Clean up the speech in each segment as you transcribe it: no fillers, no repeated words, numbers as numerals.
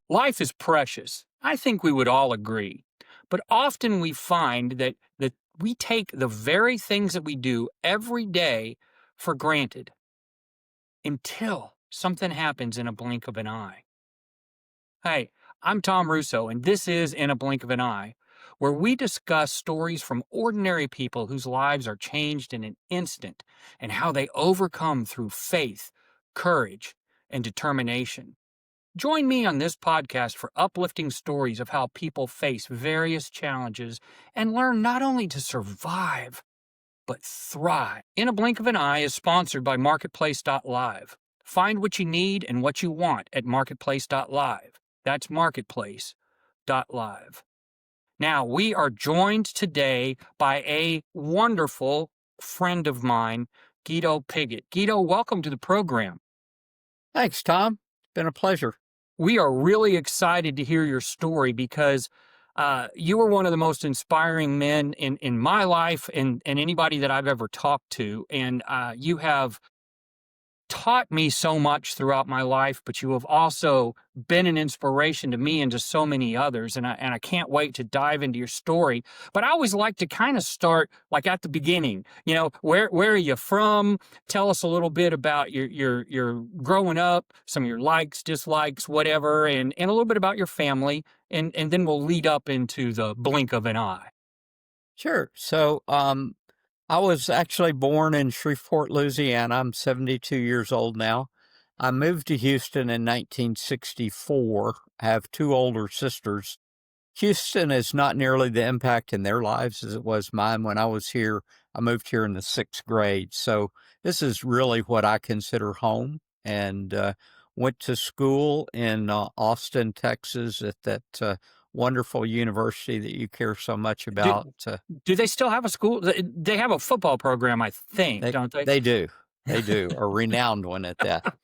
Life is precious. I think we would all agree. But often we find that we take the very things that we do every day for granted until something happens in a blink of an eye. Hey, I'm Tom Russo, and this is In a Blink of an Eye, where we discuss stories from ordinary people whose lives are changed in an instant and how they overcome through faith, courage, and determination. Join me on this podcast for uplifting stories of how people face various challenges and learn not only to survive, but thrive. In a Blink of an Eye is sponsored by Marketplace.live. Find what you need and what you want at Marketplace.live. That's Marketplace.live. Now, we are joined today by a wonderful friend of mine, Guido Piggott. Guido, welcome to the program. Thanks, Tom. It's been a pleasure. We are really excited to hear your story because you were one of the most inspiring men in my life and anybody that I've ever talked to. And you have taught me so much throughout my life, but you have also been an inspiration to me and to so many others. And I can't wait to dive into your story. But I always like to kind of start like at the beginning. You know, where are you from? Tell us a little bit about your growing up, some of your likes, dislikes, whatever, and a little bit about your family, and then we'll lead up into the blink of an eye. Sure. I was actually born in Shreveport, Louisiana. I'm 72 years old now. I moved to Houston in 1964. I have two older sisters. Houston is not nearly the impact in their lives as it was mine when I was here. I moved here in the sixth grade. So this is really what I consider home, and went to school in Austin, Texas at that wonderful university that you care so much Do, about. do they still have a school? They have a football program, I think, They don't they? they do. They do, a renowned one at that.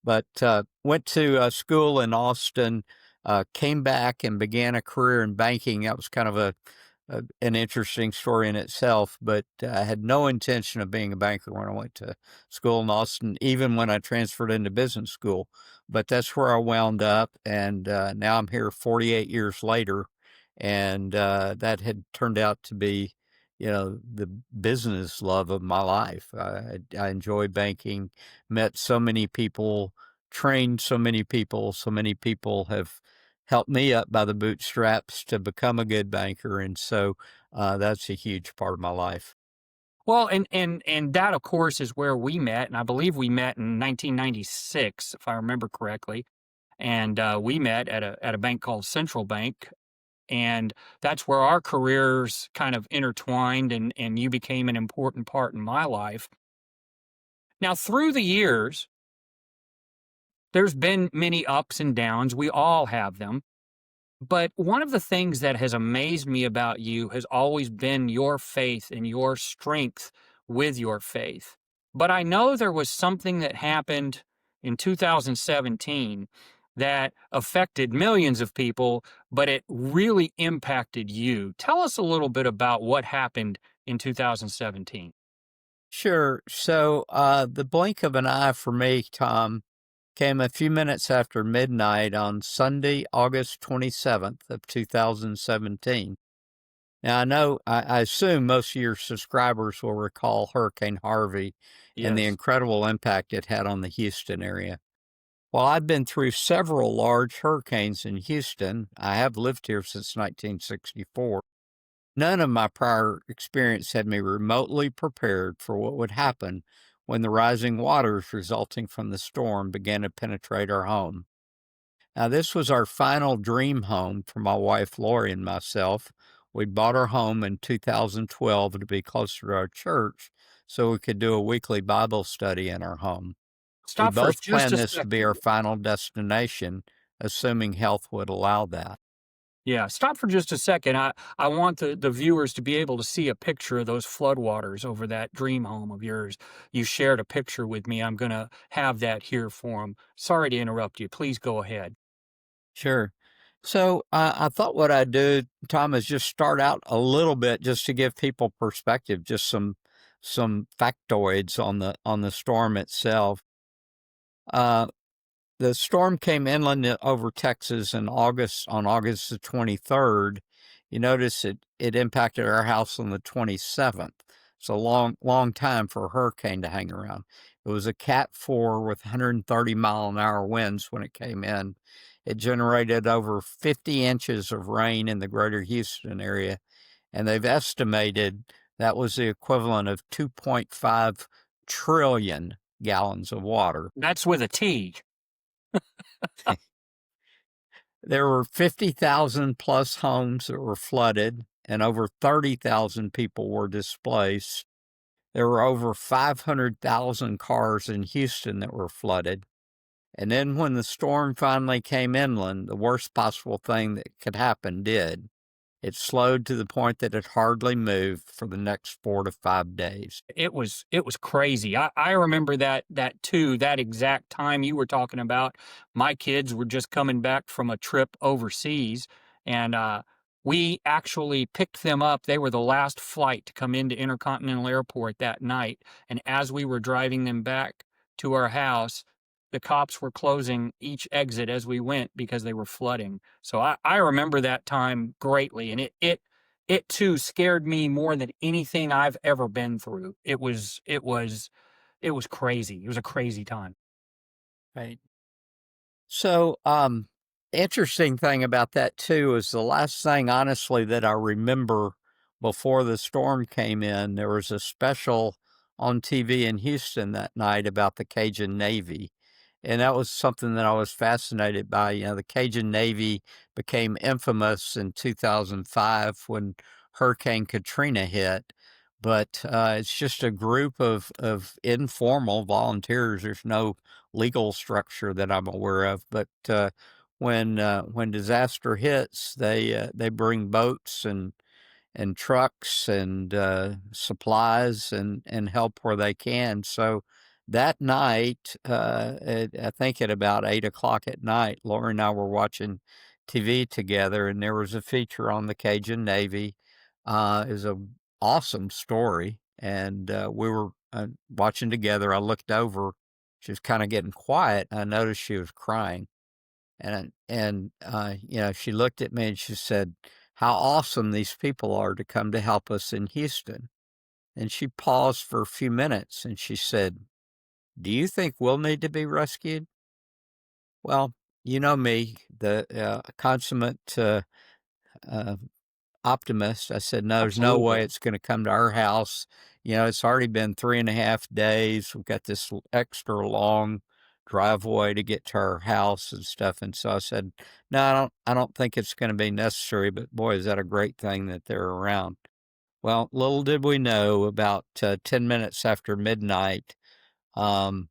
But went to school in Austin, came back and began a career in banking. That was kind of an interesting story in itself, but I had no intention of being a banker when I went to school in Austin, even when I transferred into business school. But that's where I wound up, and now I'm here 48 years later, and that had turned out to be, the business love of my life. I enjoy banking, met so many people, trained so many people. So many people have helped me up by the bootstraps to become a good banker, and so that's a huge part of my life. Well, and that of course is where we met, and I believe we met in 1996, if I remember correctly. And we met at a bank called Central Bank, and that's where our careers kind of intertwined, and you became an important part in my life. Now, through the years, there's been many ups and downs. We all have them. But one of the things that has amazed me about you has always been your faith and your strength with your faith. But I know there was something that happened in 2017 that affected millions of people, but it really impacted you. Tell us a little bit about what happened in 2017. Sure. So the blink of an eye for me, Tom, came a few minutes after midnight on Sunday, August 27th of 2017. Now, I assume most of your subscribers will recall Hurricane Harvey and the Yes. incredible impact it had on the Houston area. While I've been through several large hurricanes in Houston, I have lived here since 1964. None of my prior experience had me remotely prepared for what would happen when the rising waters resulting from the storm began to penetrate our home. Now, this was our final dream home for my wife, Lori, and myself. We bought our home in 2012 to be closer to our church so we could do a weekly Bible study in our home. We Stop for both just planned a this to be our second. final destination, assuming health would allow that. Yeah, stop for just a second. I want the viewers to be able to see a picture of those floodwaters over that dream home of yours. You shared a picture with me. I'm going to have that here for them. Sorry to interrupt you. Please go ahead. Sure. So I thought what I'd do, Tom, is just start out a little bit just to give people perspective, just some factoids on the storm itself. Uh, the storm came inland over Texas in August on August the 23rd. You notice it impacted our house on the 27th. It's a long time for a hurricane to hang around. It was a Cat 4 with 130-mile-an-hour winds when it came in. It generated over 50 inches of rain in the greater Houston area, and they've estimated that was the equivalent of 2.5 trillion gallons of water. That's with a T. There were 50,000 plus homes that were flooded, and over 30,000 people were displaced. There were over 500,000 cars in Houston that were flooded. And then when the storm finally came inland, the worst possible thing that could happen did. It slowed to the point that it hardly moved for the next 4 to 5 days. It was crazy. I remember that too, that exact time you were talking about. My kids were just coming back from a trip overseas, and we actually picked them up. They were the last flight to come into Intercontinental Airport that night, and as we were driving them back to our house, the cops were closing each exit as we went because they were flooding. So I remember that time greatly, and it too scared me more than anything I've ever been through. It was crazy. It was a crazy time. Right. So, interesting thing about that too is the last thing, honestly, that I remember before the storm came in, there was a special on TV in Houston that night about the Cajun Navy. And that was something that I was fascinated by. You know, the Cajun Navy became infamous in 2005 when Hurricane Katrina hit. But it's just a group of informal volunteers. There's no legal structure that I'm aware of. But when disaster hits, they bring boats and trucks and supplies and help where they can. So that night, I think at about 8 o'clock at night, Laura and I were watching TV together, and there was a feature on the Cajun Navy. It was an awesome story, and we were watching together. I looked over; she was kind of getting quiet. I noticed she was crying, and you know, she looked at me and she said, "How awesome these people are to come to help us in Houston." And she paused for a few minutes and she said, "Do you think we'll need to be rescued?" Well, you know me, the consummate uh, optimist. I said, "No, there's no way Absolutely. it's going to come to our house. You know, it's already been 3.5 days. We've got this extra long driveway to get to our house and stuff." And so I said, "No, I don't think it's going to be necessary, but boy, is that a great thing that they're around." Well, little did we know, about 10 minutes after midnight, um,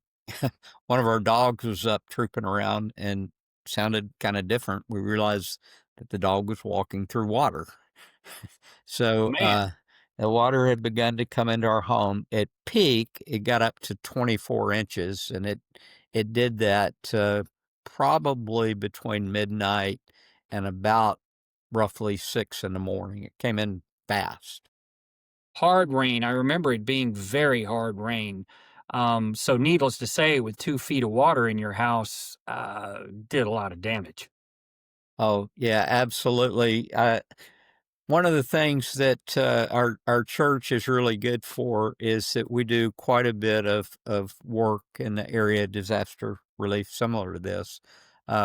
one of our dogs was up trooping around and sounded kind of different. We realized that the dog was walking through water. So Man, the water had begun to come into our home. At peak, it got up to 24 inches, and it did that probably between midnight and about roughly 6 in the morning. It came in fast. hard rain. I remember it being very hard rain. So needless to say, with 2 feet of water in your house, did a lot of damage. Oh, yeah, absolutely. One of the things that our church is really good for is that we do quite a bit of work in the area of disaster relief, similar to this.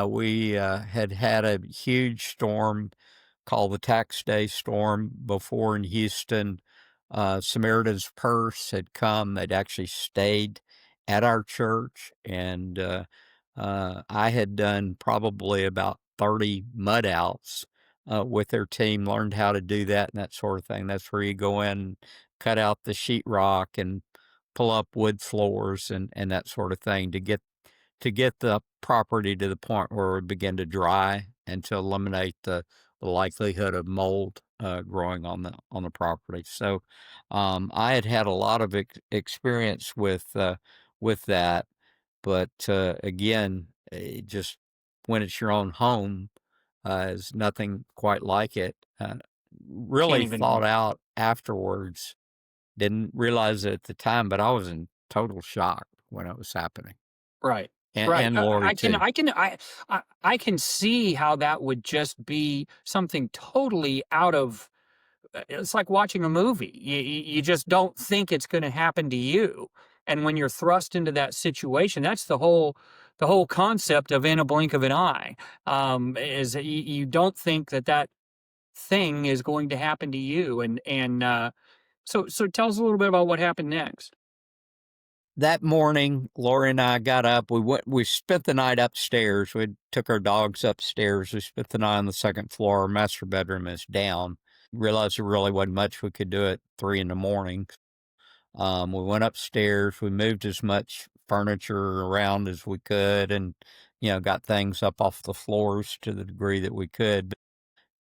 We had a huge storm called the Tax Day Storm before in Houston. Samaritan's Purse had come. They'd actually stayed at our church, and I had done probably about 30 mud outs with their team, learned how to do that and that sort of thing. That's where you go in, cut out the sheetrock, and pull up wood floors and that sort of thing to get the property to the point where it would begin to dry and to eliminate the likelihood of mold growing on the property. So I had a lot of experience with that, but again, just when it's your own home, is nothing quite like it. Can't Really thought even. out afterwards. Didn't realize it at the time, but I was in total shock when it was happening. Right. Right. and Lori too. I can see how that would just be something totally out of it's like watching a movie. You just don't think it's gonna happen to you, and when you're thrust into that situation, that's the whole concept of in a blink of an eye, is that you don't think that that thing is going to happen to you, so tell us a little bit about what happened next. That morning, Lori and I got up. We spent the night upstairs. We took our dogs upstairs. We spent the night on the second floor. Our master bedroom is down. Realized there really wasn't much we could do at 3 in the morning. We went upstairs. We moved as much furniture around as we could and, got things up off the floors to the degree that we could. But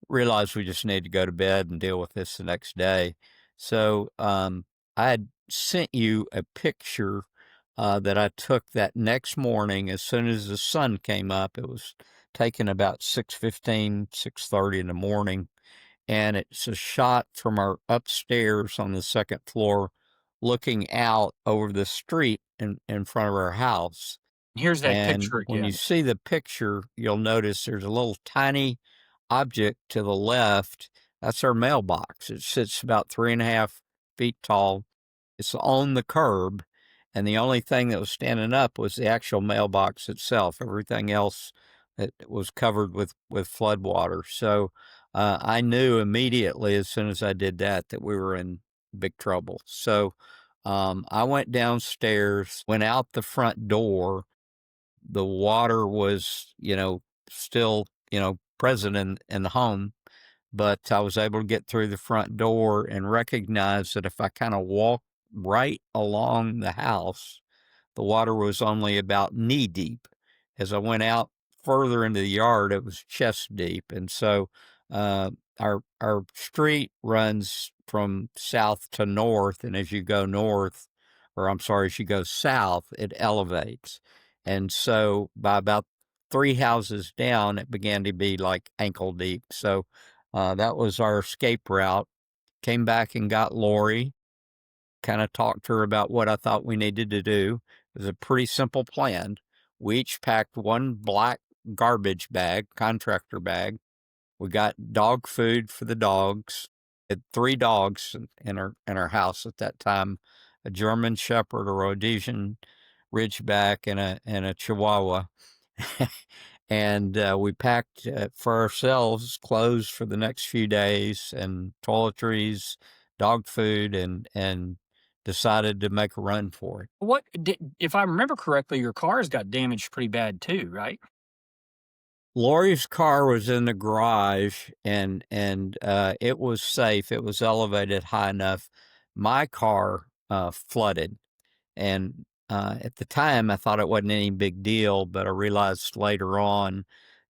realized we just needed to go to bed and deal with this the next day. So I had sent you a picture that I took that next morning as soon as the sun came up. It was taken about 6:15, 6:30 in the morning, and it's a shot from our upstairs on the second floor looking out over the street in front of our house. Here's that And picture when you again. see the picture, you'll notice there's a little tiny object to the left. That's our mailbox. It sits about 3.5 feet tall. It's on the curb, and the only thing that was standing up was the actual mailbox itself. Everything else it was covered with flood water. So I knew immediately as soon as I did that that we were in big trouble. So I went downstairs, went out the front door. The water was, still, present in the home, but I was able to get through the front door and recognize that if I kind of walked right along the house, the water was only about knee deep. As I went out further into the yard, it was chest deep. And so uh, our street runs from south to north, and as you go north, or I'm sorry, as you go south, it elevates. And so by about 3 houses down, it began to be like ankle deep. So that was our escape route. Came back and got Lori, kind of talked to her about what I thought we needed to do. It was a pretty simple plan. We each packed one black garbage bag, contractor bag. We got dog food for the dogs. Had 3 dogs in our house at that time: a German Shepherd, a Rhodesian Ridgeback, and a Chihuahua. And we packed for ourselves clothes for the next few days and toiletries, dog food, and decided to make a run for it. If I remember correctly, your cars got damaged pretty bad too, right? Lori's car was in the garage, and it was safe. It was elevated high enough. My car flooded, and at the time I thought it wasn't any big deal, but I realized later on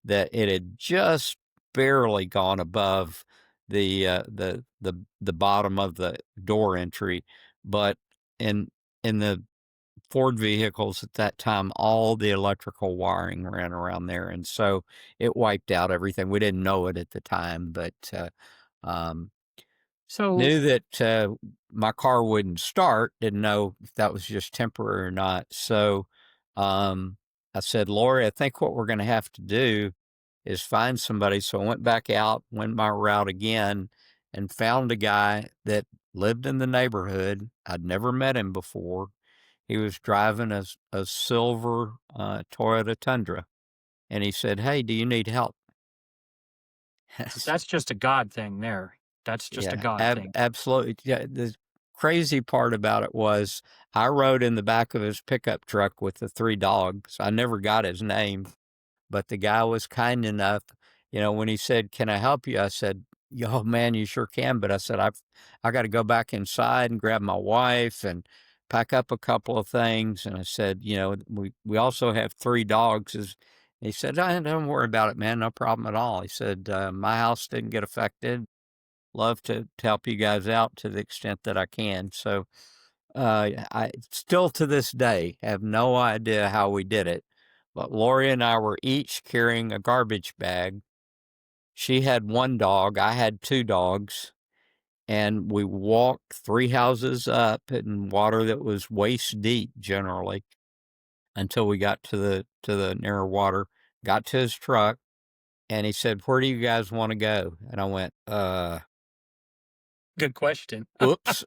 that it had just barely gone above the bottom of the door entry. But in the Ford vehicles at that time, all the electrical wiring ran around there, and so it wiped out everything. We didn't know it at the time, but um, So knew that my car wouldn't start. Didn't know if that was just temporary or not. So um, I said, Lori, I think what we're going to have to do is find somebody. So I went back out, went my route again, and found a guy that lived in the neighborhood. I'd never met him before. He was driving a silver Toyota Tundra, and he said, "Hey, do you need help?" that's just a God thing there. That's just a Yeah, God thing. absolutely. Yeah, the crazy part about it was I rode in the back of his pickup truck with the 3 dogs. I never got his name, but the guy was kind enough, when he said, "Can I help you?" I said, "Yo, man, you sure can." But I said, I got to go back inside and grab my wife and pack up a couple of things. And I said, we also have 3 dogs. He said, Don't worry about it, man. No problem at all. He said, my house didn't get affected. Love to help you guys out to the extent that I can. So I still to this day have no idea how we did it, but Lori and I were each carrying a garbage bag. She had 1 dog, I had 2 dogs, and we walked 3 houses up in water that was waist deep generally. until we got to the nearer water, got to his truck, and he said, "Where do you guys wanna go?" And I went, Good question. oops."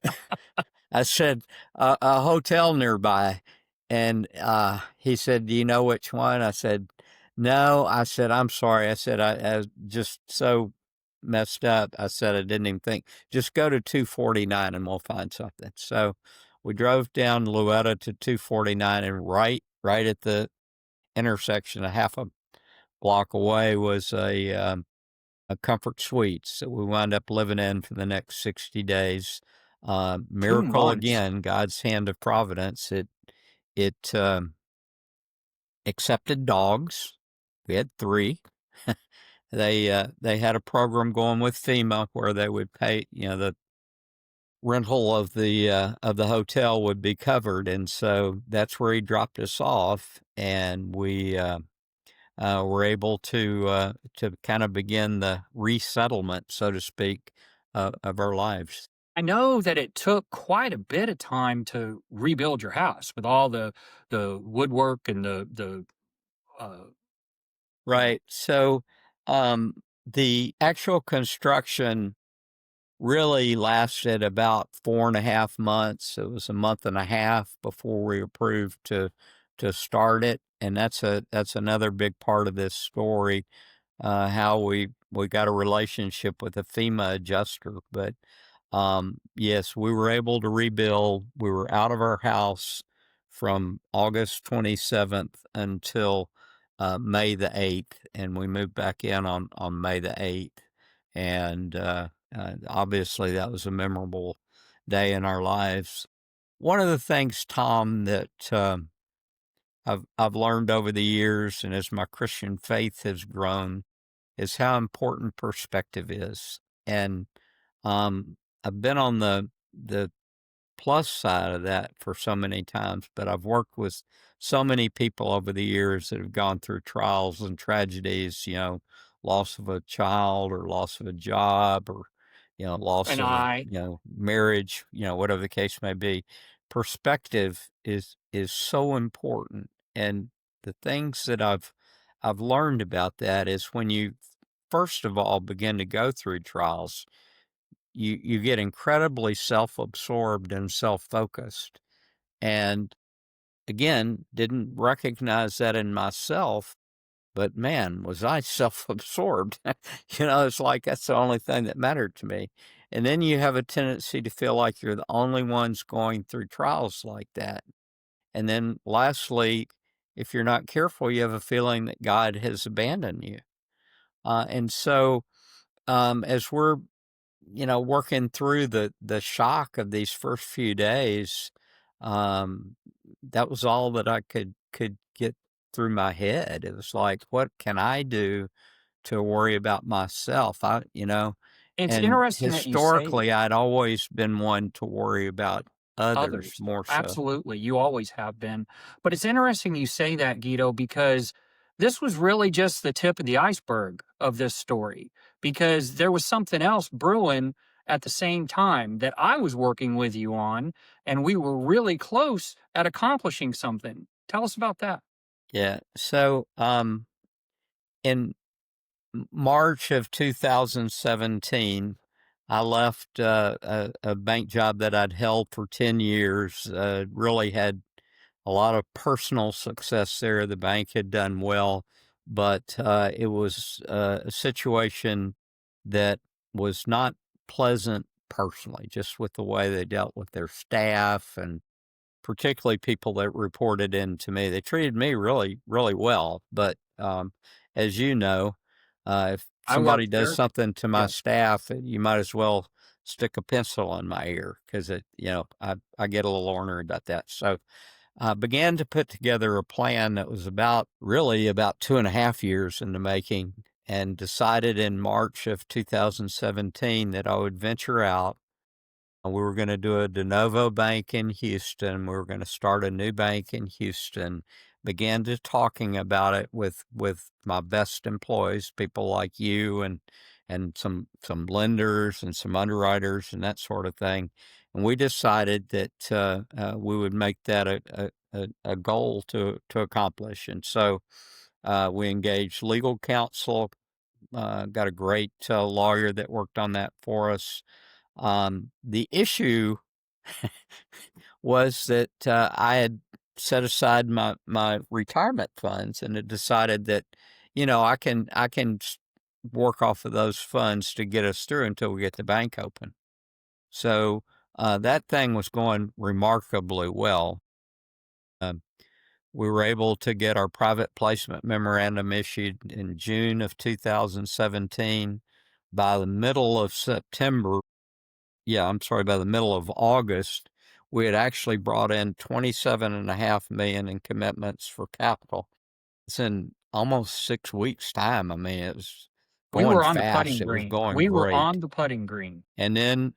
I said, "A hotel nearby." And, he said, "Do you know which one?" I said, "No." I said, "I'm sorry." I said, I was just so messed up." I said, "I didn't even think. Just go to 249 and we'll find something." So we drove down Louetta to 249, and right at the intersection, a half a block away, was a Comfort Suites that we wound up living in for the next 60 days. 2 Miracle months. again, God's hand of providence. It accepted dogs. We had 3. They had a program going with FEMA where they would pay, the rental of the hotel would be covered, and so that's where he dropped us off, and we were able to kind of begin the resettlement, so to speak, of our lives. I know that it took quite a bit of time to rebuild your house with all the woodwork and uh, uh, Right. So the actual construction really lasted about 4.5 months. It was a month and a half before we approved to start it, and that's another big part of this story, how we got a relationship with a FEMA adjuster. But yes, we were able to rebuild. We were out of our house from August 27th until May the 8th, and we moved back in on May the 8th. And obviously, that was a memorable day in our lives. One of the things, Tom, that I've learned over the years, and as my Christian faith has grown, is how important perspective is. And I've been on the plus side of that for so many times, but I've worked with so many people over the years that have gone through trials and tragedies, loss of a child or loss of a job or, loss and of a, I. marriage, whatever the case may be. Perspective is so important. And the things that I've learned about that is when you first of all begin to go through trials, you get incredibly self-absorbed and self-focused. And again, didn't recognize that in myself, but man, was I self-absorbed. It's like that's the only thing that mattered to me. And then you have a tendency to feel like you're the only ones going through trials like that. And then lastly, if you're not careful, you have a feeling that God has abandoned you. And so as we're working through the shock of these first few days, um, that was all that I could get through my head. It was like, what can I do to worry about myself? It's And interesting that you say historically, I'd always been one to worry about others others. more so. Absolutely, you always have been. But it's interesting you say that, Guido, because this was really just the tip of the iceberg of this story, because there was something else brewing at the same time that I was working with you on, and we were really close at accomplishing something. Tell us about that. Yeah. So, in March of 2017, I left a bank job that I'd held for 10 years. Really had a lot of personal success there. The bank had done well, but it was a situation that was not pleasant personally, just with the way they dealt with their staff and particularly people that reported in to me. They treated me really, really well. But as you know, if I somebody worked does there. something to my Yeah. staff, you might as well stick a pencil in my ear because I get a little ornery about that. So I began to put together a plan that was really about 2.5 years in the making, and decided in March of 2017 that I would venture out. We were going to do a de novo bank in Houston. We were going to start a new bank in Houston. Began to talking about it with my best employees, people like you and some lenders and some underwriters and that sort of thing. And we decided that we would make that a goal to accomplish. And so we engaged legal counsel, got a great lawyer that worked on that for us. The issue was that I had set aside my retirement funds and had decided that, I can work off of those funds to get us through until we get the bank open. So that thing was going remarkably well. Um, we were able to get our private placement memorandum issued in June of 2017. By the middle of September, by the middle of August, we had actually brought in 27.5 million in commitments for capital. It's in almost 6 weeks' time. I mean, it was We going were on the fast. putting It was green. going We were on great. the putting green. And then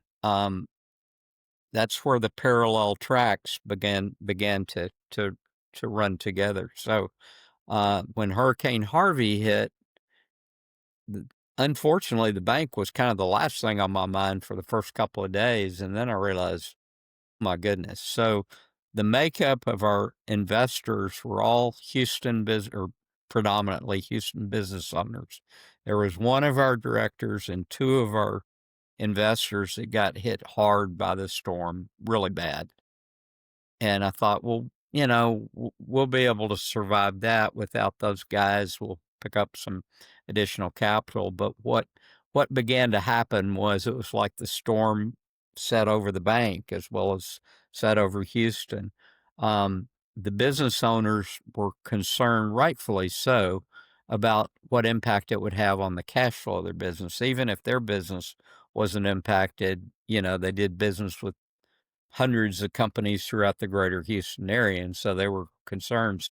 that's where the parallel tracks began to run together. So when Hurricane Harvey hit, unfortunately, the bank was kind of the last thing on my mind for the first couple of days, and then I realized, my goodness. So the makeup of our investors were all predominantly Houston business owners. There was one of our directors and two of our investors that got hit hard by the storm, really bad. And I thought, well, we'll be able to survive that without those guys. We'll pick up some additional capital. But what began to happen was it was like the storm set over the bank as well as set over Houston. The business owners were concerned, rightfully so, about what impact it would have on the cash flow of their business. Even if their business wasn't impacted, they did business with hundreds of companies throughout the greater Houston area, and so they were concerned.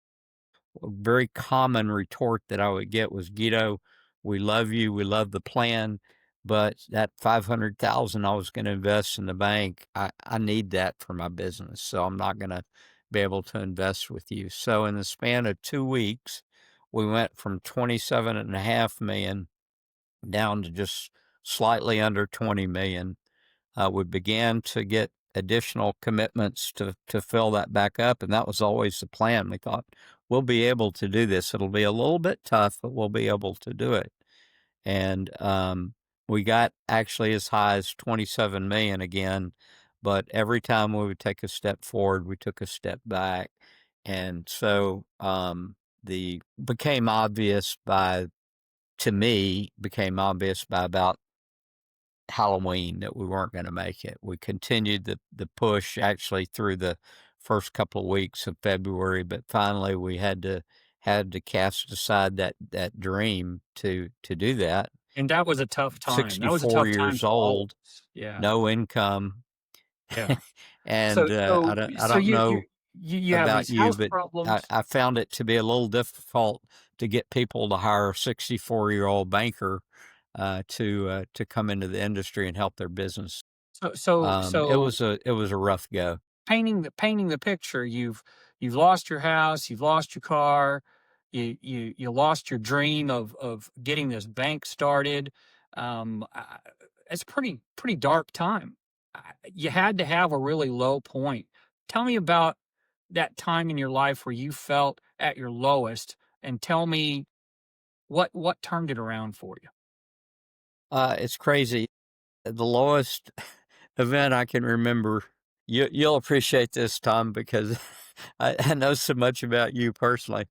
A very common retort that I would get was, Guido, we love you, we love the plan, but that 500,000 I was going to invest in the bank, I need that for my business, so I'm not going to be able to invest with you. So in the span of 2 weeks, we went from 27.5 million down to just slightly under 20 million. We began to get additional commitments to fill that back up, and that was always the plan. We thought, we'll be able to do this. It'll be a little bit tough, but we'll be able to do it. And we got actually as high as 27 million again, but every time we would take a step forward, we took a step back. And so the to me, became obvious by about Halloween that we weren't going to make it. We continued the push actually through the first couple of weeks of February, but finally we had to cast aside that dream to do that. And that was a tough time. That was a 64 tough time years for all old, of us. Yeah. no income, Yeah. and So I so don't I so don't you you know you have about these you, house but problems. I found it to be a little difficult to get people to hire a 64-year-old banker to come into the industry and help their business. So so It so was a rough go. painting the picture, you've lost your house, you've lost your car, you lost your dream of getting this bank started. It's pretty dark time. You had to have a really low point. Tell me about that time in your life where you felt at your lowest, and tell me what turned it around for you. It's crazy. The lowest event I can remember. You'll appreciate this, Tom, because I know so much about you personally.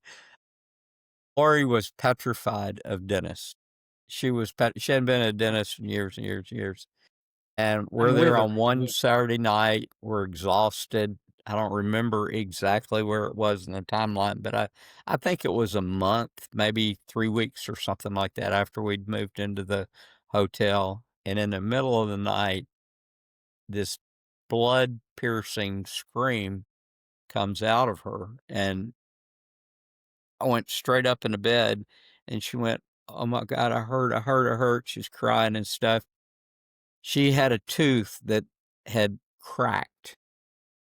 Lori was petrified of dentists. She hadn't been a dentist in years and years and years. And we're I'm with there her. on I'm one with Saturday night. We're exhausted. I don't remember exactly where it was in the timeline, but I think it was a month, maybe 3 weeks or something like that after we'd moved into the hotel. And in the middle of the night, this blood piercing scream comes out of her. And I went straight up into bed and she went, "Oh my God, I hurt." She's crying and stuff. She had a tooth that had cracked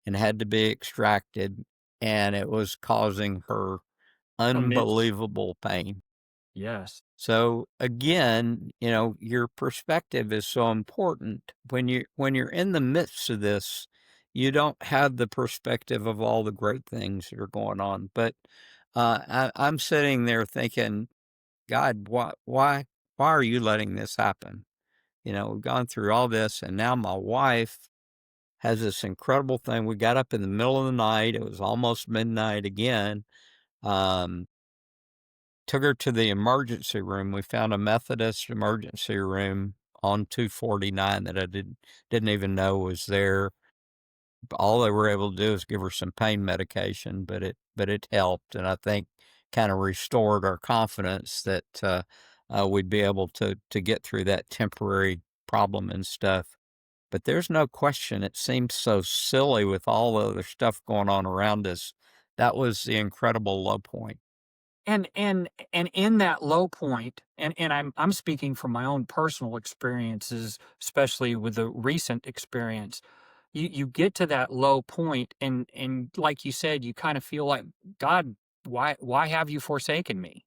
and had to be extracted, and it was causing her a miss. unbelievable pain. Yes. So again, your perspective is so important when you're in the midst of this. you don't have the perspective of all the great things that are going on. But I'm sitting there thinking, God, why are you letting this happen? We've gone through all this, and now my wife has this incredible thing. We got up in the middle of the night. It was almost midnight again. Um, Took her to the emergency room. We found a Methodist emergency room on 249 that I didn't even know was there. All they were able to do is give her some pain medication, but it helped, and I think kind of restored our confidence that we'd be able to get through that temporary problem and stuff. But there's no question, it seems so silly with all the other stuff going on around us. That was the incredible low point. And in that low point, and I'm speaking from my own personal experiences, especially with the recent experience. You get to that low point, and like you said, you kind of feel like, God, why have you forsaken me?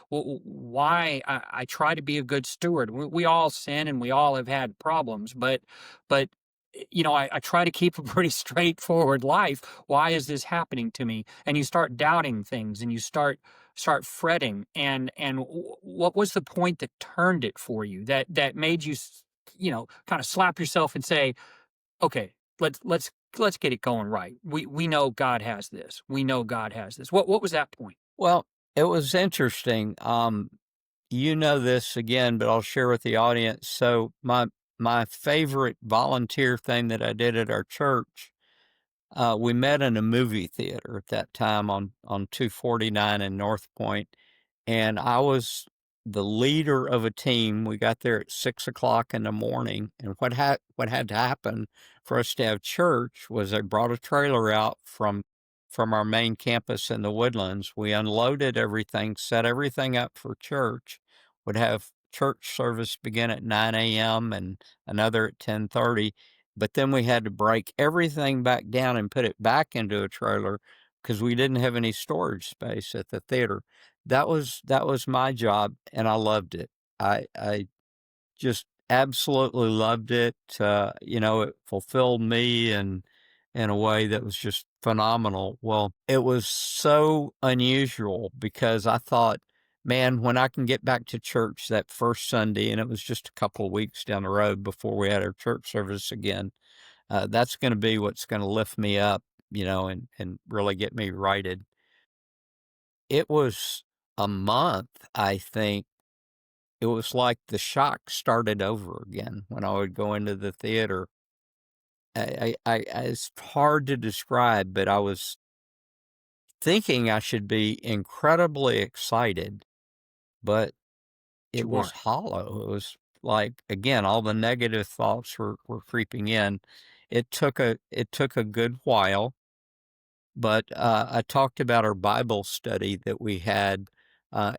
Why I try to be a good steward. We all sin and we all have had problems, but I try to keep a pretty straightforward life. Why is this happening to me? And you start doubting things, and you start fretting. And what was the point that turned it for you? That made you, kind of slap yourself and say, okay, let's get it going right. We know God has this. We know God has this. What was that point? Well, it was interesting. You know this again, but I'll share with the audience. So my favorite volunteer thing that I did at our church, we met in a movie theater at that time on 249 in North Point, and I was the leader of a team. We got there at 6 o'clock in the morning, and what had to happen for us to have church was they brought a trailer out from our main campus in the Woodlands. We unloaded everything, set everything up for church. Would have church service begin at 9 a.m. and another at 10:30. But then we had to break everything back down and put it back into a trailer because we didn't have any storage space at the theater. That was my job, and I loved it. I just absolutely loved it. It fulfilled me in a way that was just phenomenal. Well, it was so unusual because I thought, man, when I can get back to church that first Sunday, and it was just a couple of weeks down the road before we had our church service again, that's going to be what's going to lift me up, and really get me righted. It was a month, I think. It was like the shock started over again when I would go into the theater. It's hard to describe, but I was thinking I should be incredibly excited, but But it you was weren't. hollow. It was like, again, all the negative thoughts were creeping in. It took a good while, but I talked about our Bible study that we had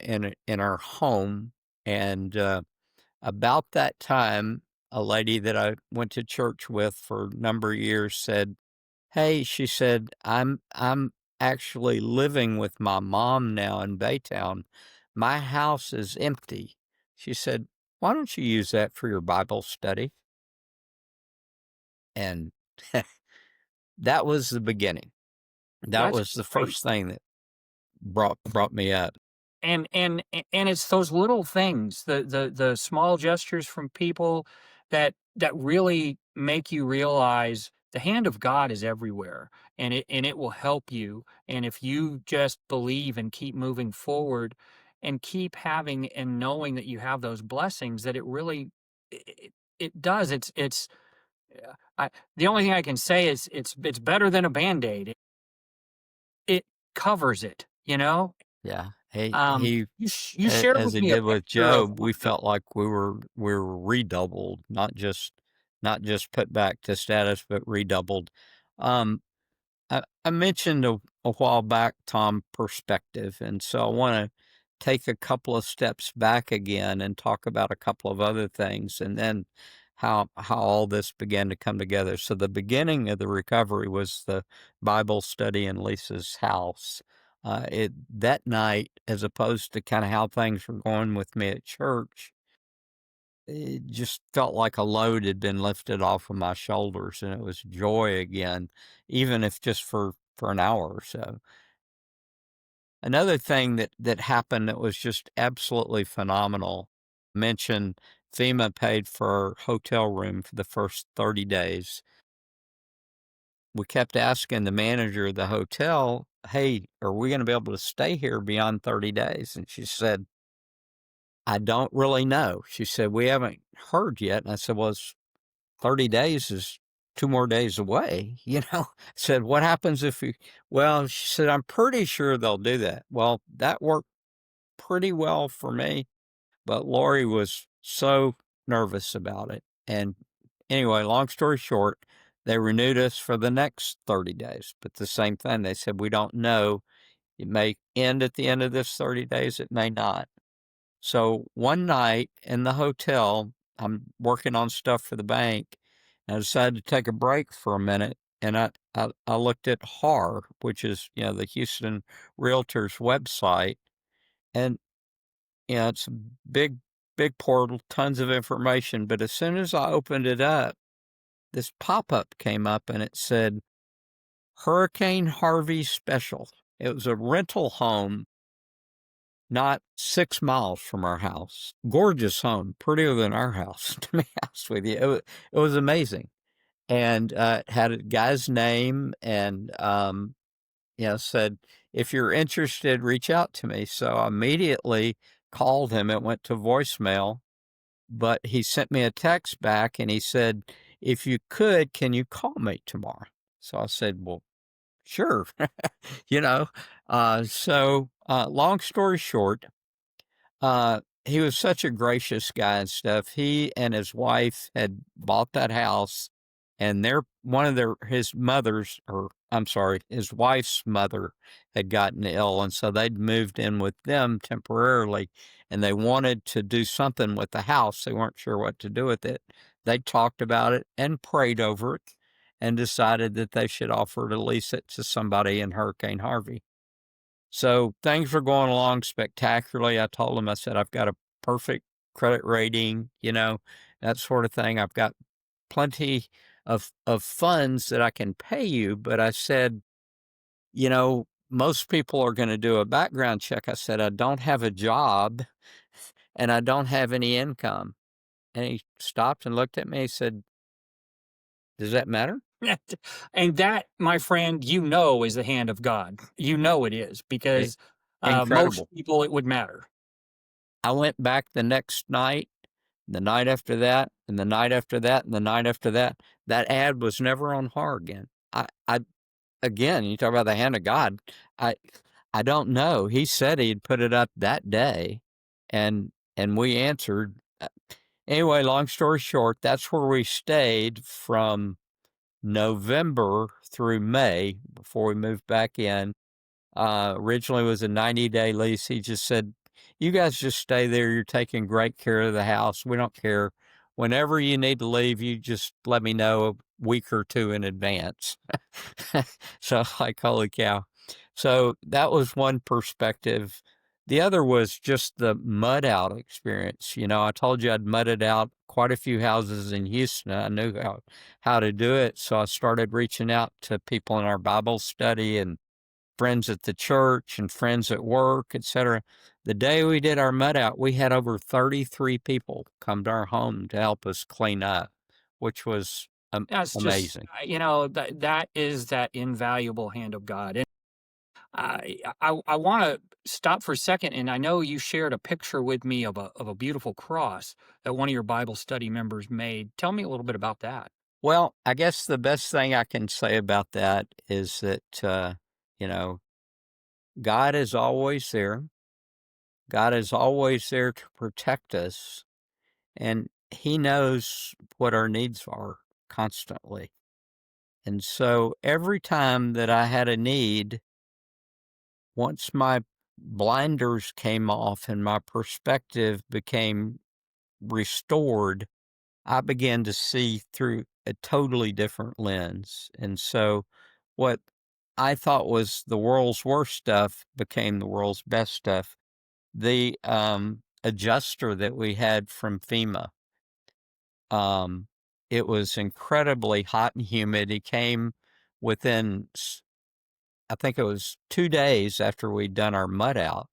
in our home, and about that time, a lady that I went to church with for a number of years said, "Hey," she said, "I'm actually living with my mom now in Baytown. My house is empty." She said, "Why don't you use that for your Bible study?" And that was the beginning. That That's was the great. first thing that brought me up. And it's those little things, the small gestures from people that really make you realize the hand of God is everywhere, and it will help you. And if you just believe and keep moving forward and keep having and knowing that you have those blessings, that it really it does. It's I the only thing I can say is it's better than a Band-Aid. It covers it. Yeah. He You shared as with he me a did with picture of Job, one we of the felt like we were redoubled, not just put back to status, but redoubled. Um, I mentioned a while back, Tom, perspective, and so I want to take a couple of steps back again and talk about a couple of other things, and then how all this began to come together. So the beginning of the recovery was the Bible study in Lisa's house. That night, as opposed to kind of how things were going with me at church, it just felt like a load had been lifted off of my shoulders, and it was joy again, even if just for an hour or so. Another thing that happened that was just absolutely phenomenal, mentioned FEMA paid for our hotel room for the first 30 days. We kept asking the manager of the hotel, "Hey, are we gonna be able to stay here beyond 30 days?" And she said, "I don't really know." She said, "We haven't heard yet." And I said, "Well, it's 30 days is 2 more days away," you know? I said, "What happens if we—" Well, she said, "I'm pretty sure they'll do that." Well, that worked pretty well for me, but Lori was so nervous about it. And anyway, long story short, they renewed us for the next 30 days, but the same thing. They said, "We don't know. It may end at the end of this 30 days, it may not." So one night in the hotel, I'm working on stuff for the bank, and I decided to take a break for a minute. And I looked at HAR, which is, the Houston Realtors website. And, it's a big, big portal, tons of information. But as soon as I opened it up, this pop-up came up and it said, Hurricane Harvey Special. It was a rental home not 6 miles from our house. Gorgeous home, prettier than our house, to be honest with you. It was amazing. And, it had a guy's name and, said, "If you're interested, reach out to me." So I immediately called him. It went to voicemail, but he sent me a text back and he said, "If you could, can you call me tomorrow?" So I said, "Well, sure." You know? Long story short, he was such a gracious guy and stuff. He and his wife had bought that house, and his mother's, or I'm sorry, his wife's mother had gotten ill, and so they'd moved in with them temporarily, and they wanted to do something with the house. They weren't sure what to do with it. They talked about it and prayed over it and decided that they should offer to lease it to somebody in Hurricane Harvey. So things were going along spectacularly. I told him, I said, "I've got a perfect credit rating, that sort of thing. I've got plenty of funds that I can pay you." But I said, most people are going to do a background check. I said, "I don't have a job and I don't have any income." And he stopped and looked at me. He said, "Does that matter?" And that, my friend, is the hand of God. It is I- because most Incredible. people it would matter. I went back the next night, the night after that, and the night after that, and the night after that. That ad was never on HAR again. Again, you talk about the hand of God. I, I don't know. He said he'd put it up that day, and we answered. Anyway, long story short, that's where we stayed from November through May before we moved back in. Originally was a 90-day lease. He just said, "You guys just stay there. You're taking great care of the house. We don't care. Whenever you need to leave, you just let me know a week or two in advance." So like, holy cow. So that was one perspective. The other was just the mud out experience. I told you I'd mudded out quite a few houses in Houston. I knew how to do it. So I started reaching out to people in our Bible study and friends at the church and friends at work, etc. The day we did our mud out, we had over 33 people come to our home to help us clean up, which was That's just, amazing. that is that invaluable hand of God. And I want to stop for a second, and I know you shared a picture with me of a beautiful cross that one of your Bible study members made. Tell me a little bit about that. Well, I guess the best thing I can say about that is that, you know, God is always there. God is always there to protect us, and He knows what our needs are constantly. And so every time that I had a need, once my blinders came off and my perspective became restored, I began to see through a totally different lens. And so what I thought was the world's worst stuff became the world's best stuff. The adjuster that we had from FEMA Um, it was incredibly hot and humid. He came within, I think it was 2 days after we'd done our mud out,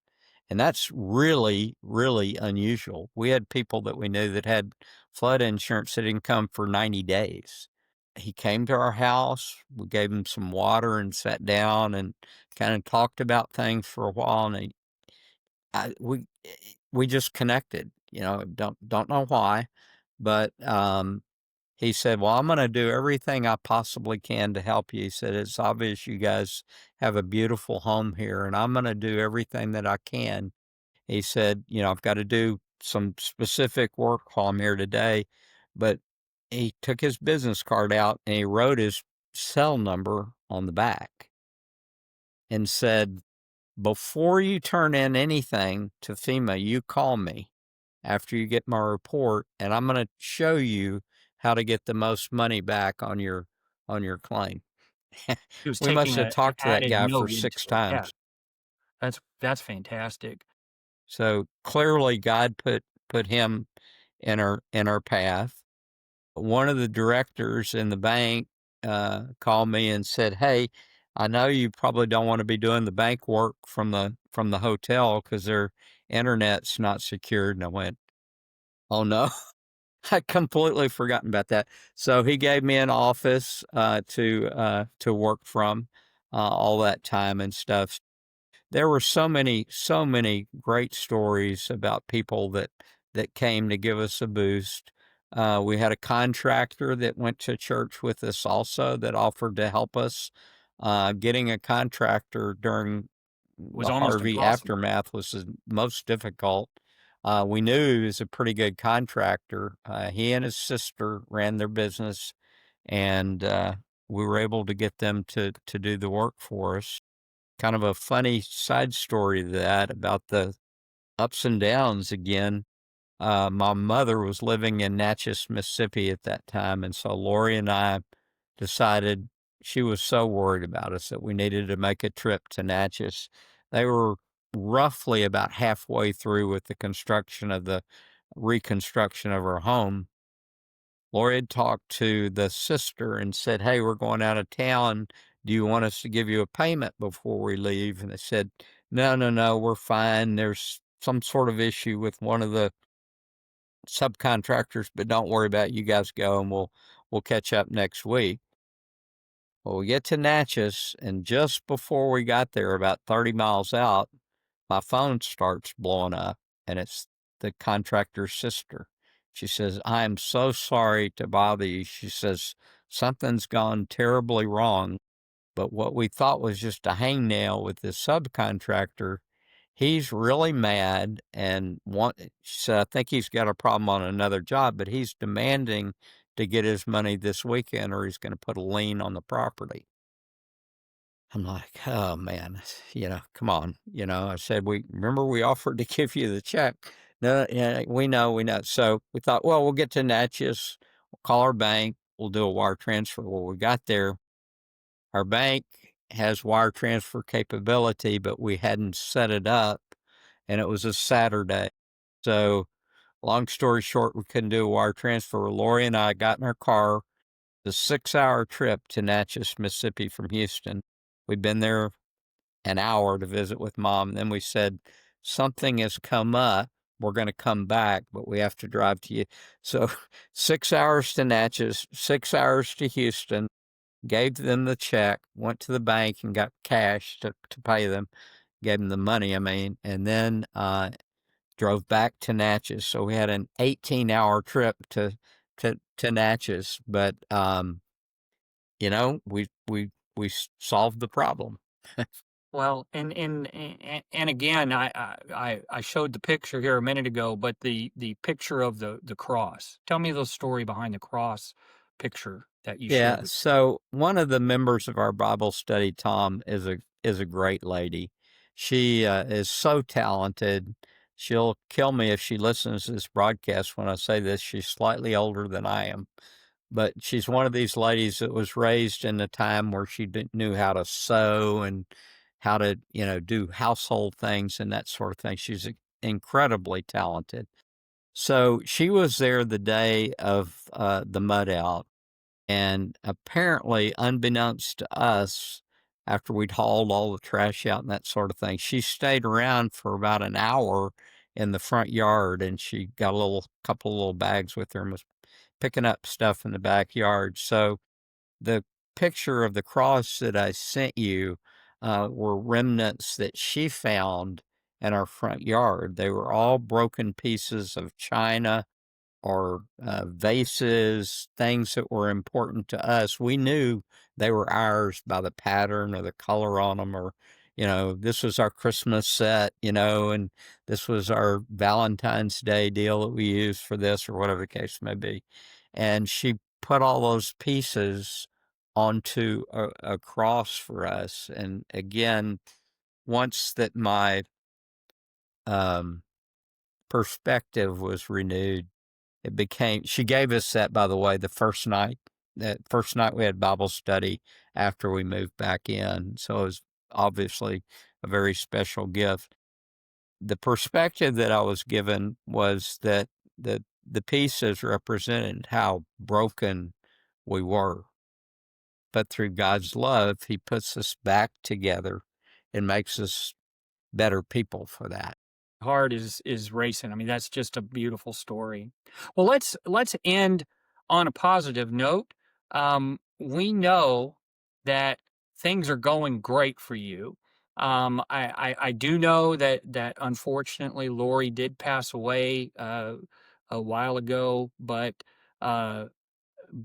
and that's really, really unusual. We had people that we knew that had flood insurance that didn't come for 90 days. He came to our house, we gave him some water and sat down and kinda talked about things for a while, and I we just connected, don't know why, but, he said, "Well, I'm gonna do everything I possibly can to help you." He said, "It's obvious you guys have a beautiful home here, and I'm gonna do everything that I can." He said, "I've got to do some specific work while I'm here today," but he took his business card out and he wrote his cell number on the back and said, "Before you turn in anything to FEMA, you call me after you get my report, and I'm gonna show you how to get the most money back on your claim." He was We must taking have a talked to that added guy for note into 6 it. Yeah, times. that's fantastic. So, clearly, God put him in our path. One of the directors in the bank, called me and said, "Hey, I know you probably don't wanna be doing the bank work from the hotel because their internet's not secured." And I went, "Oh, no." I completely forgotten about that. So he gave me an office to work from all that time and stuff. There were so many great stories about people that came to give us a boost. We had a contractor that went to church with us also that offered to help us. Getting a contractor during Was the almost Harvey impossible. aftermath was the most difficult. We knew he was a pretty good contractor. He and his sister ran their business, and we were able to get them to do the work for us. Kind of a funny side story to that about the ups and downs again. My mother was living in Natchez, Mississippi at that time, and so Lori and I decided she was so worried about us that we needed to make a trip to Natchez. They were roughly about halfway through with the construction of the reconstruction of her home. Lori had talked to the sister and said, "Hey, we're going out of town. Do you want us to give you a payment before we leave?" And they said, "No, no, no, we're fine. There's some sort of issue with one of the subcontractors, but don't worry about it. You guys go and we'll catch up next week." Well, we get to Natchez, and just before we got there, about 30 miles out, my phone starts blowing up, and it's the contractor's sister. She says, "I am so sorry to bother you." She says, "Something's gone terribly wrong, but what we thought was just a hangnail with this subcontractor, he's really mad and she said, I think he's got a problem on another job, but he's demanding to get his money this weekend or he's going to put a lien on the property." I'm like, "Oh man, come on." I said, we offered to give you the check." "No, yeah, we know, we know." So we thought, well, we'll get to Natchez, we'll call our bank, we'll do a wire transfer. Well, we got there, our bank has wire transfer capability, but we hadn't set it up, and it was a Saturday. So, long story short, we couldn't do a wire transfer. Lori and I got in our car, the 6-hour trip to Natchez, Mississippi from Houston. We'd been there an hour to visit with mom. Then we said, "Something has come up. We're going to come back, but we have to drive to you." So 6 hours to Natchez, 6 hours to Houston, gave them the check, went to the bank and got cash to pay them, gave them the money, I mean, and then drove back to Natchez. So we had an 18-hour trip to Natchez, but we solved the problem. Well, and again, I showed the picture here a minute ago, but the picture of the cross. Tell me the story behind the cross picture that you shared Yeah, with. so one of the members of our Bible study, Tom, is a great lady. She is so talented. She'll kill me if she listens to this broadcast when I say this. She's slightly older than I am, but she's one of these ladies that was raised in a time where she knew how to sew and how to, do household things and that sort of thing. She's incredibly talented. So she was there the day of the mud out, and apparently, unbeknownst to us, after we'd hauled all the trash out and that sort of thing, she stayed around for about an hour in the front yard, and she got a couple of little bags with her and was picking up stuff in the backyard. So the picture of the cross that I sent you were remnants that she found in our front yard. They were all broken pieces of china or vases, things that were important to us. We knew they were ours by the pattern or the color on them, or, this was our Christmas set, and this was our Valentine's Day deal that we used for this, or whatever the case may be. And she put all those pieces onto a cross for us. And again, once that my um, perspective was renewed, she gave us that, by the way, that first night we had Bible study after we moved back in. So it was obviously a very special gift. The perspective that I was given was that the pieces represented how broken we were. But through God's love, He puts us back together and makes us better people for that. Heart is racing. I mean, that's just a beautiful story. Well, let's end on a positive note. We know that things are going great for you. I do know that unfortunately Lori did pass away a while ago, but uh,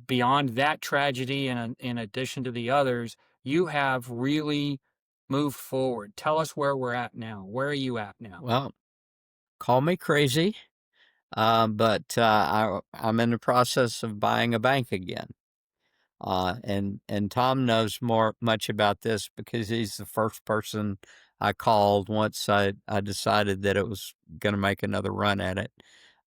beyond that tragedy, and in addition to the others, you have really moved forward. Tell us where we're at now. Where are you at now? Well, call me crazy, but I'm in the process of buying a bank again. And Tom knows much about this because he's the first person I called once I decided that it was going to make another run at it.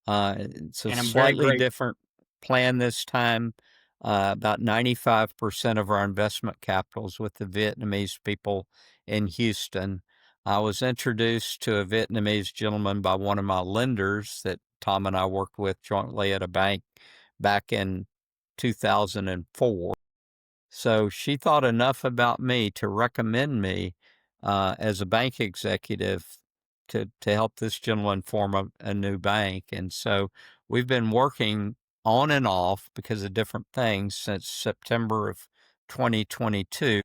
It's a And I'm very slightly grateful. different plan this time. About 95% of our investment capital is with the Vietnamese people in Houston. I was introduced to a Vietnamese gentleman by one of my lenders that Tom and I worked with jointly at a bank back in 2004. So she thought enough about me to recommend me as a bank executive to help this gentleman form a new bank. And so we've been working on and off because of different things since September of 2022.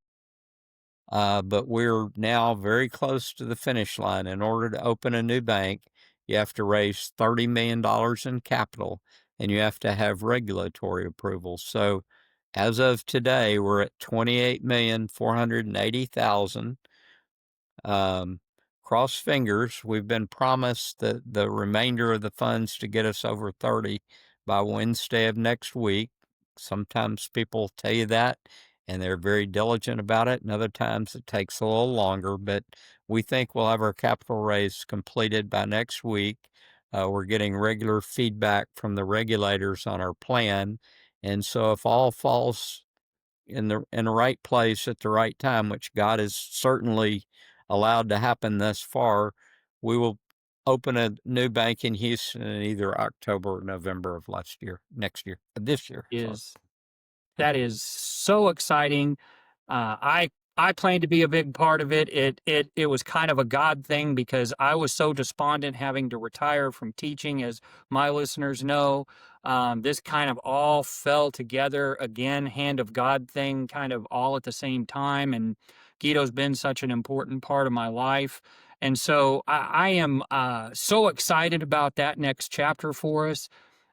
But we're now very close to the finish line. In order to open a new bank, you have to raise $30 million in capital and you have to have regulatory approval. So as of today, we're at 28,480,000. Cross fingers, we've been promised the remainder of the funds to get us over 30 by Wednesday of next week. Sometimes people tell you that and they're very diligent about it, and other times it takes a little longer, but we think we'll have our capital raise completed by next week. We're getting regular feedback from the regulators on our plan, and so if all falls in the right place at the right time, which God has certainly allowed to happen thus far, we will open a new bank in Houston in either October or November of this year. Sorry. Is That is so exciting. I plan to be a big part of it. It was kind of a God thing because I was so despondent having to retire from teaching, as my listeners know. This kind of all fell together again, hand of God thing, kind of all at the same time. And Guido's been such an important part of my life. And so I am so excited about that next chapter for us.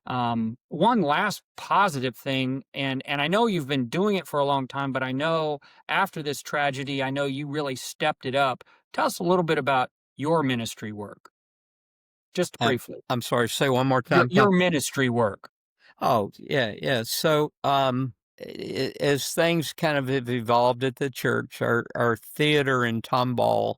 One last positive thing, and I know you've been doing it for a long time, but I know after this tragedy, I know you really stepped it up. Tell us a little bit about your ministry work, just Uh, briefly. I'm sorry, say one more Your time, your Tom. ministry work. Oh, yeah, yeah. So, as things kind of have evolved at the church, our theater in Tomball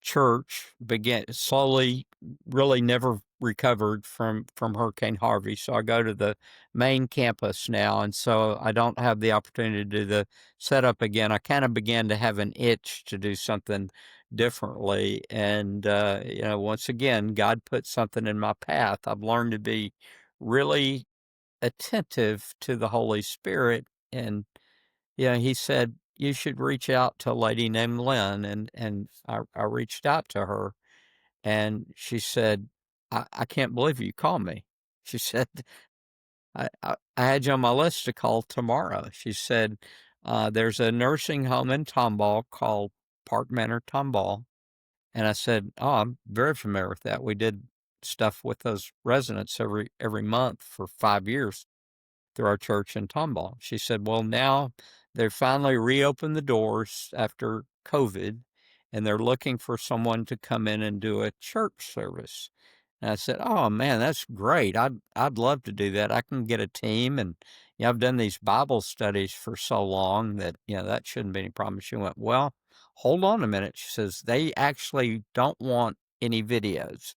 church began slowly, really never recovered from Hurricane Harvey. So I go to the main campus now, and so I don't have the opportunity to do the setup again. I kind of began to have an itch to do something differently. And, once again, God put something in my path. I've learned to be really attentive to the Holy Spirit. And, he said, you should reach out to a lady named Lynn. And I reached out to her, and she said, I can't believe you called me. She said, I had you on my list to call tomorrow. She said, there's a nursing home in Tomball called Park Manor Tomball. And I said, oh, I'm very familiar with that. We did stuff with those residents every month for 5 years through our church in Tomball. She said, well, now they finally reopened the doors after COVID, and they're looking for someone to come in and do a church service. And I said, oh man, that's great. I'd love to do that. I can get a team, and I've done these Bible studies for so long that that shouldn't be any problem. She went, well, hold on a minute. She says they actually don't want any videos.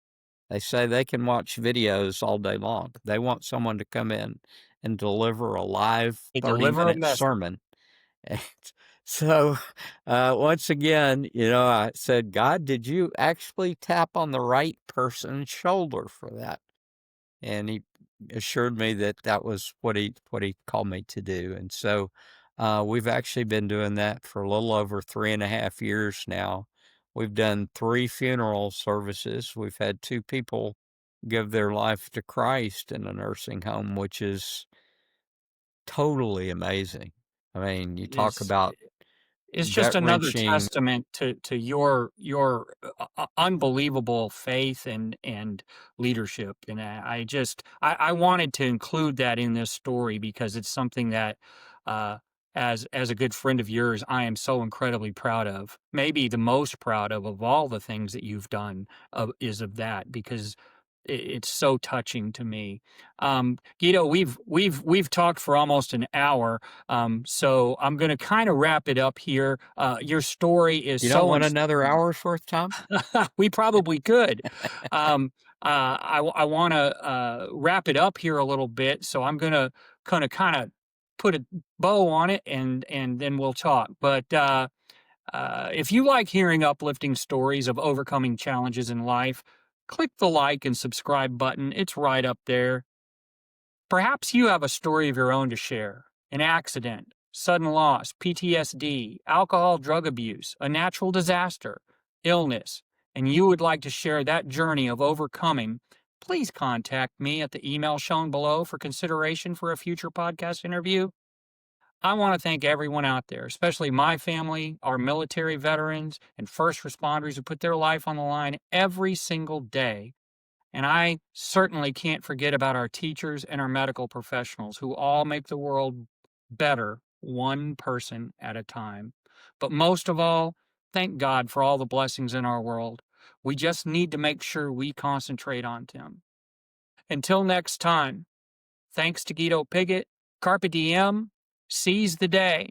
They say they can watch videos all day long. They want someone to come in and deliver a live They deliver a 30-minute message. sermon. And so, once again, I said, God, did you actually tap on the right person's shoulder for that? And he assured me that that was what he called me to do. And so, we've actually been doing that for a little over 3.5 years now. We've done 3 funeral services. We've had 2 people give their life to Christ in a nursing home, which is totally amazing. I mean, you talk Is about It's just another gut-wrenching. testament to your unbelievable faith and leadership, and I wanted to include that in this story because it's something that, uh, as a good friend of yours, I am so incredibly proud of. Maybe the most proud of all the things that you've done, is of that, because it's so touching to me. Guido, we've talked for almost an hour. So I'm going to kind of wrap it up here. Your story is You don't so want another inspiring. hour's worth, Tom? We probably could. I want to wrap it up here a little bit, so I'm going to kind of put a bow on it, and then we'll talk. But if you like hearing uplifting stories of overcoming challenges in life, click the like and subscribe button. It's right up there. Perhaps you have a story of your own to share: an accident, sudden loss, PTSD, alcohol, drug abuse, a natural disaster, illness, and you would like to share that journey of overcoming. Please contact me at the email shown below for consideration for a future podcast interview. I want to thank everyone out there, especially my family, our military veterans, and first responders who put their life on the line every single day. And I certainly can't forget about our teachers and our medical professionals who all make the world better one person at a time. But most of all, thank God for all the blessings in our world. We just need to make sure we concentrate on them. Until next time, thanks to Guido Piggott, Carpe Diem, seize the day.